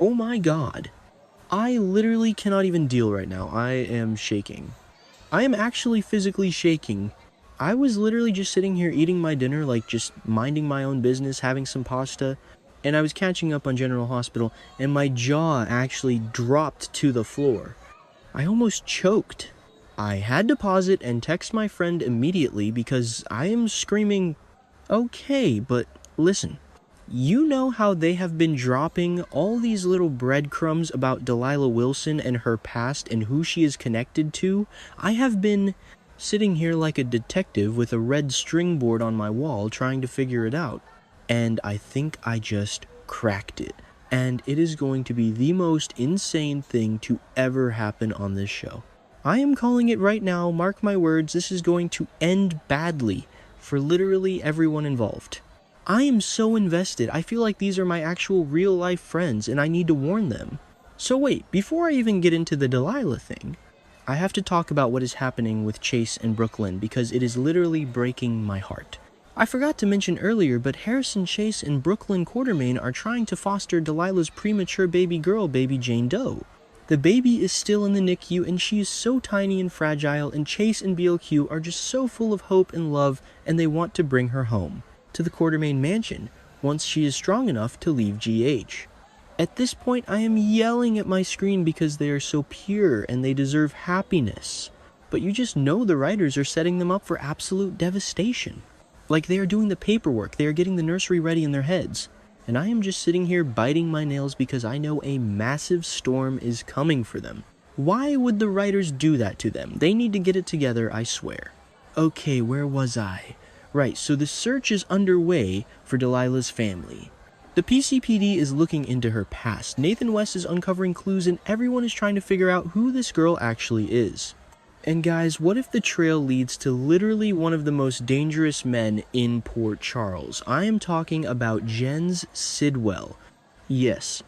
Oh my god. I literally cannot even deal right now. I am shaking. I am actually physically shaking. I was literally just sitting here eating my dinner, like just minding my own business, having some pasta, and I was catching up on General Hospital, and my jaw actually dropped to the floor. I almost choked. I had to pause it and text my friend immediately because I am screaming, okay, but listen. You know how they have been dropping all these little breadcrumbs about Delilah Wilson and her past and who she is connected to? I have been sitting here like a detective with a red string board on my wall trying to figure it out. And I think I just cracked it. And it is going to be the most insane thing to ever happen on this show. I am calling it right now, mark my words, this is going to end badly for literally everyone involved. I am so invested. I feel like these are my actual real-life friends, and I need to warn them. So wait, before I even get into the Delilah thing, I have to talk about what is happening with Chase and Brook Lynn, because it is literally breaking my heart. I forgot to mention earlier, but Harrison Chase and Brook Lynn Quartermain are trying to foster Delilah's premature baby girl, baby Jane Doe. The baby is still in the NICU, and she is so tiny and fragile, and Chase and BLQ are just so full of hope and love, and they want to bring her home to the Quartermain mansion once she is strong enough to leave GH. At this point, I am yelling at my screen because they are so pure and they deserve happiness. But you just know the writers are setting them up for absolute devastation. Like they are doing the paperwork, they are getting the nursery ready in their heads. And I am just sitting here biting my nails because I know a massive storm is coming for them. Why would the writers do that to them? They need to get it together, I swear. Okay, where was I? Right, so the search is underway for Delilah's family. The PCPD is looking into her past. Nathan West is uncovering clues and everyone is trying to figure out who this girl actually is. And guys, what if the trail leads to literally one of the most dangerous men in Port Charles? I am talking about Jens Sidwell. Yes,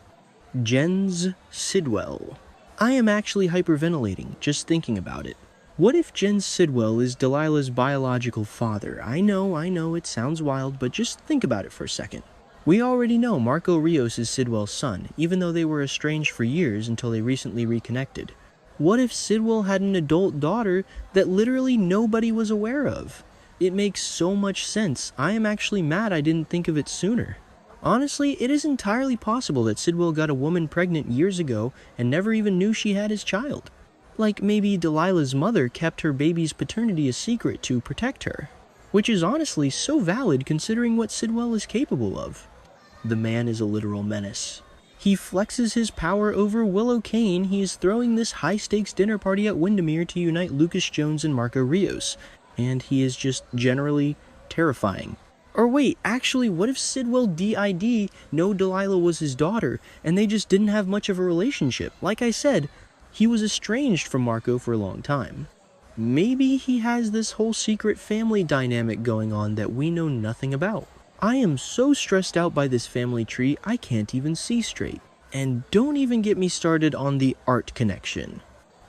Jens Sidwell. I am actually hyperventilating just thinking about it. What if Jens Sidwell is Delilah's biological father? I know, it sounds wild, but just think about it for a second. We already know Marco Rios is Sidwell's son, even though they were estranged for years until they recently reconnected. What if Sidwell had an adult daughter that literally nobody was aware of? It makes so much sense. I am actually mad I didn't think of it sooner. Honestly, it is entirely possible that Sidwell got a woman pregnant years ago and never even knew she had his child. Like maybe Delilah's mother kept her baby's paternity a secret to protect her. Which is honestly so valid considering what Sidwell is capable of. The man is a literal menace. He flexes his power over Willow Kane. He is throwing this high-stakes dinner party at Windermere to unite Lucas Jones and Marco Rios. And he is just generally terrifying. Or wait, actually, what if Sidwell DID know Delilah was his daughter, and they just didn't have much of a relationship? Like I said, he was estranged from Marco for a long time. Maybe he has this whole secret family dynamic going on that we know nothing about. I am so stressed out by this family tree, I can't even see straight. And don't even get me started on the art connection.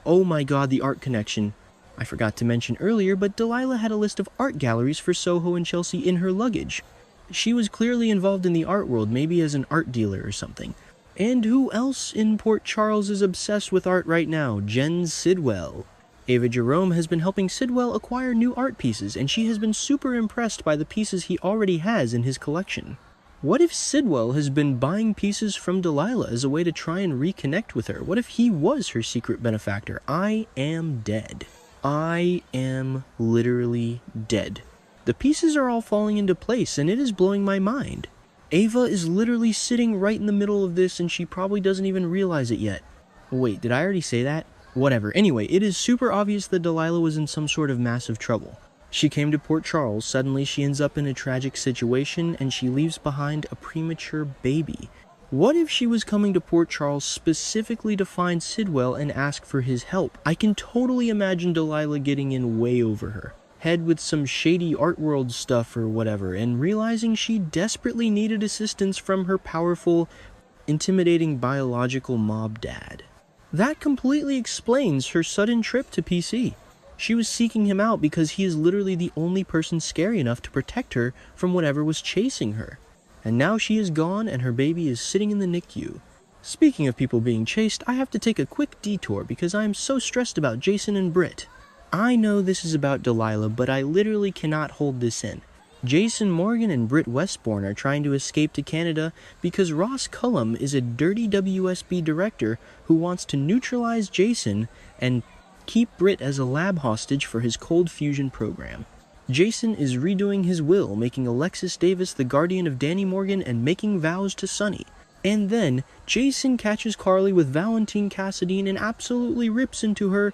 Oh my god, the art connection. I forgot to mention earlier, but Delilah had a list of art galleries for Soho and Chelsea in her luggage. She was clearly involved in the art world, maybe as an art dealer or something. And who else in Port Charles is obsessed with art right now? Jens Sidwell. Ava Jerome has been helping Sidwell acquire new art pieces, and she has been super impressed by the pieces he already has in his collection. What if Sidwell has been buying pieces from Delilah as a way to try and reconnect with her? What if he was her secret benefactor? I am dead. I am literally dead. The pieces are all falling into place, and it is blowing my mind. Ava is literally sitting right in the middle of this, and she probably doesn't even realize it yet. Wait, did I already say that? Whatever. Anyway, it is super obvious that Delilah was in some sort of massive trouble. She came to Port Charles, suddenly she ends up in a tragic situation, and she leaves behind a premature baby. What if she was coming to Port Charles specifically to find Sidwell and ask for his help? I can totally imagine Delilah getting in way over her head with some shady art world stuff or whatever, and realizing she desperately needed assistance from her powerful, intimidating biological mob dad. That completely explains her sudden trip to PC. She was seeking him out because he is literally the only person scary enough to protect her from whatever was chasing her. And now she is gone and her baby is sitting in the NICU. Speaking of people being chased, I have to take a quick detour because I am so stressed about Jason and Britt. I know this is about Delilah, but I literally cannot hold this in. Jason Morgan and Britt Westbourne are trying to escape to Canada because Ross Cullum is a dirty WSB director who wants to neutralize Jason and keep Britt as a lab hostage for his cold fusion program. Jason is redoing his will, making Alexis Davis the guardian of Danny Morgan and making vows to Sonny. And then, Jason catches Carly with Valentine Cassadine and absolutely rips into her.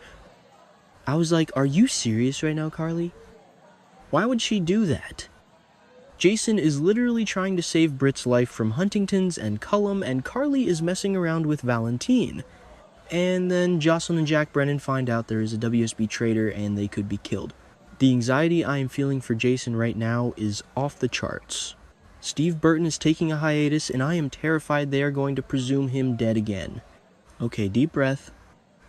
I was like, are you serious right now, Carly? Why would she do that? Jason is literally trying to save Britt's life from Huntington's and Cullum, and Carly is messing around with Valentine. And then Jocelyn and Jack Brennan find out there is a WSB traitor and they could be killed. The anxiety I am feeling for Jason right now is off the charts. Steve Burton is taking a hiatus and I am terrified they are going to presume him dead again. Okay, deep breath.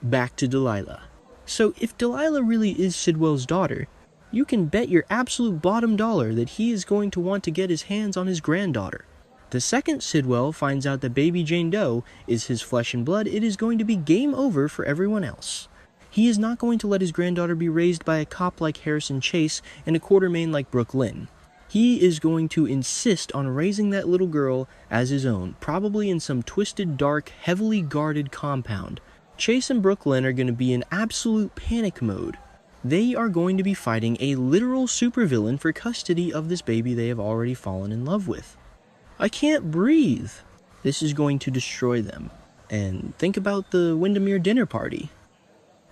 Back to Delilah. So if Delilah really is Sidwell's daughter, you can bet your absolute bottom dollar that he is going to want to get his hands on his granddaughter. The second Sidwell finds out that baby Jane Doe is his flesh and blood, it is going to be game over for everyone else. He is not going to let his granddaughter be raised by a cop like Harrison Chase and a quartermain like Brook Lynn. He is going to insist on raising that little girl as his own, probably in some twisted, dark, heavily guarded compound. Chase and Brook Lynn are going to be in absolute panic mode. They are going to be fighting a literal supervillain for custody of this baby they have already fallen in love with. I can't breathe. This is going to destroy them. And think about the Windermere dinner party.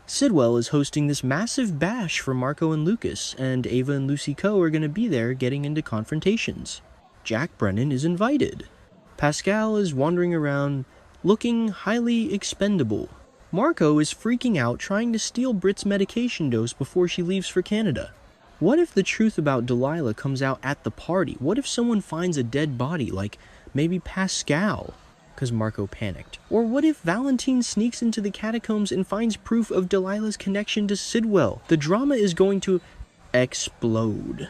Sidwell is hosting this massive bash for Marco and Lucas, and Ava and Lucy Coe are going to be there getting into confrontations. Jack Brennan is invited. Pascal is wandering around looking highly expendable. Marco is freaking out trying to steal Britt's medication dose before she leaves for Canada. What if the truth about Delilah comes out at the party? What if someone finds a dead body, like maybe Pascal? Because Marco panicked. Or what if Valentine sneaks into the catacombs and finds proof of Delilah's connection to Sidwell? The drama is going to explode.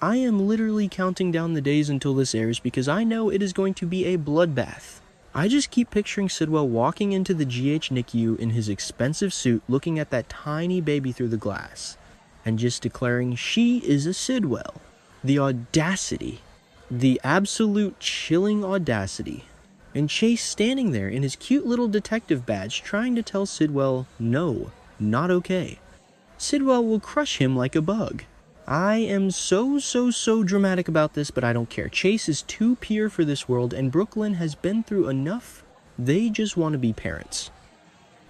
I am literally counting down the days until this airs because I know it is going to be a bloodbath. I just keep picturing Sidwell walking into the GH NICU in his expensive suit looking at that tiny baby through the glass and just declaring she is a Sidwell. The audacity. The absolute chilling audacity. And Chase standing there in his cute little detective badge trying to tell Sidwell, no, not okay. Sidwell will crush him like a bug. I am so dramatic about this, but I don't care. Chase is too pure for this world, and Brook Lynn has been through enough. They just want to be parents.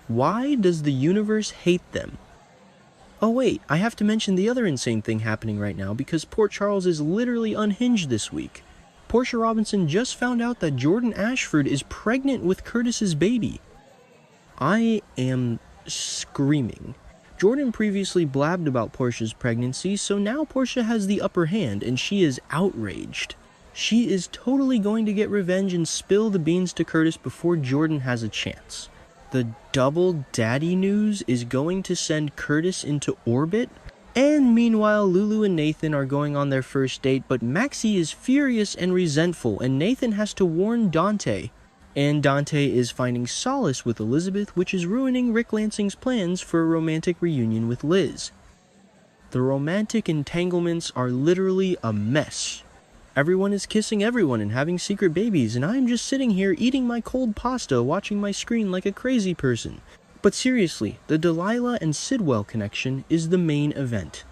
Why does the universe hate them? Oh wait, I have to mention the other insane thing happening right now because Port Charles is literally unhinged this week. Portia Robinson just found out that Jordan Ashford is pregnant with Curtis's baby. I am screaming. Jordan previously blabbed about Portia's pregnancy, so now Portia has the upper hand and she is outraged. She is totally going to get revenge and spill the beans to Curtis before Jordan has a chance. The double daddy news is going to send Curtis into orbit. And meanwhile, Lulu and Nathan are going on their first date, but Maxie is furious and resentful, and Nathan has to warn Dante. And Dante is finding solace with Elizabeth, which is ruining Rick Lansing's plans for a romantic reunion with Liz. The romantic entanglements are literally a mess. Everyone is kissing everyone and having secret babies, and I am just sitting here eating my cold pasta, watching my screen like a crazy person. But seriously, the Delilah and Sidwell connection is the main event.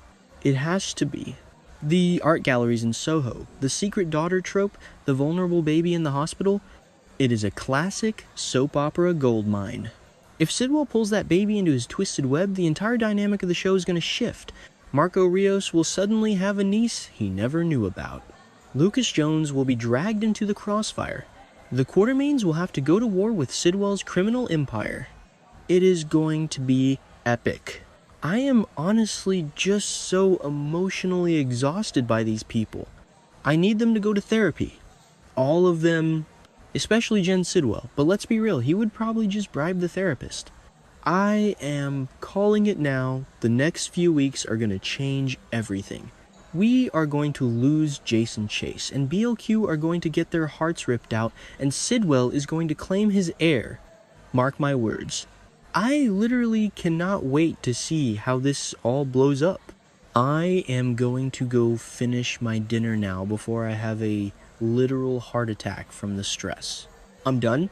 It has to be. The art galleries in Soho, the secret daughter trope, the vulnerable baby in the hospital, it is a classic soap opera goldmine. If Sidwell pulls that baby into his twisted web, the entire dynamic of the show is going to shift. Marco Rios will suddenly have a niece he never knew about. Lucas Jones will be dragged into the crossfire. The Quartermains will have to go to war with Sidwell's criminal empire. It is going to be epic. I am honestly just so emotionally exhausted by these people. I need them to go to therapy. All of them, especially Jen Sidwell. But let's be real, he would probably just bribe the therapist. I am calling it now. The next few weeks are going to change everything. We are going to lose Jason Chase, and BLQ are going to get their hearts ripped out, and Sidwell is going to claim his heir. Mark my words. I literally cannot wait to see how this all blows up. I am going to go finish my dinner now before I have a literal heart attack from the stress. I'm done.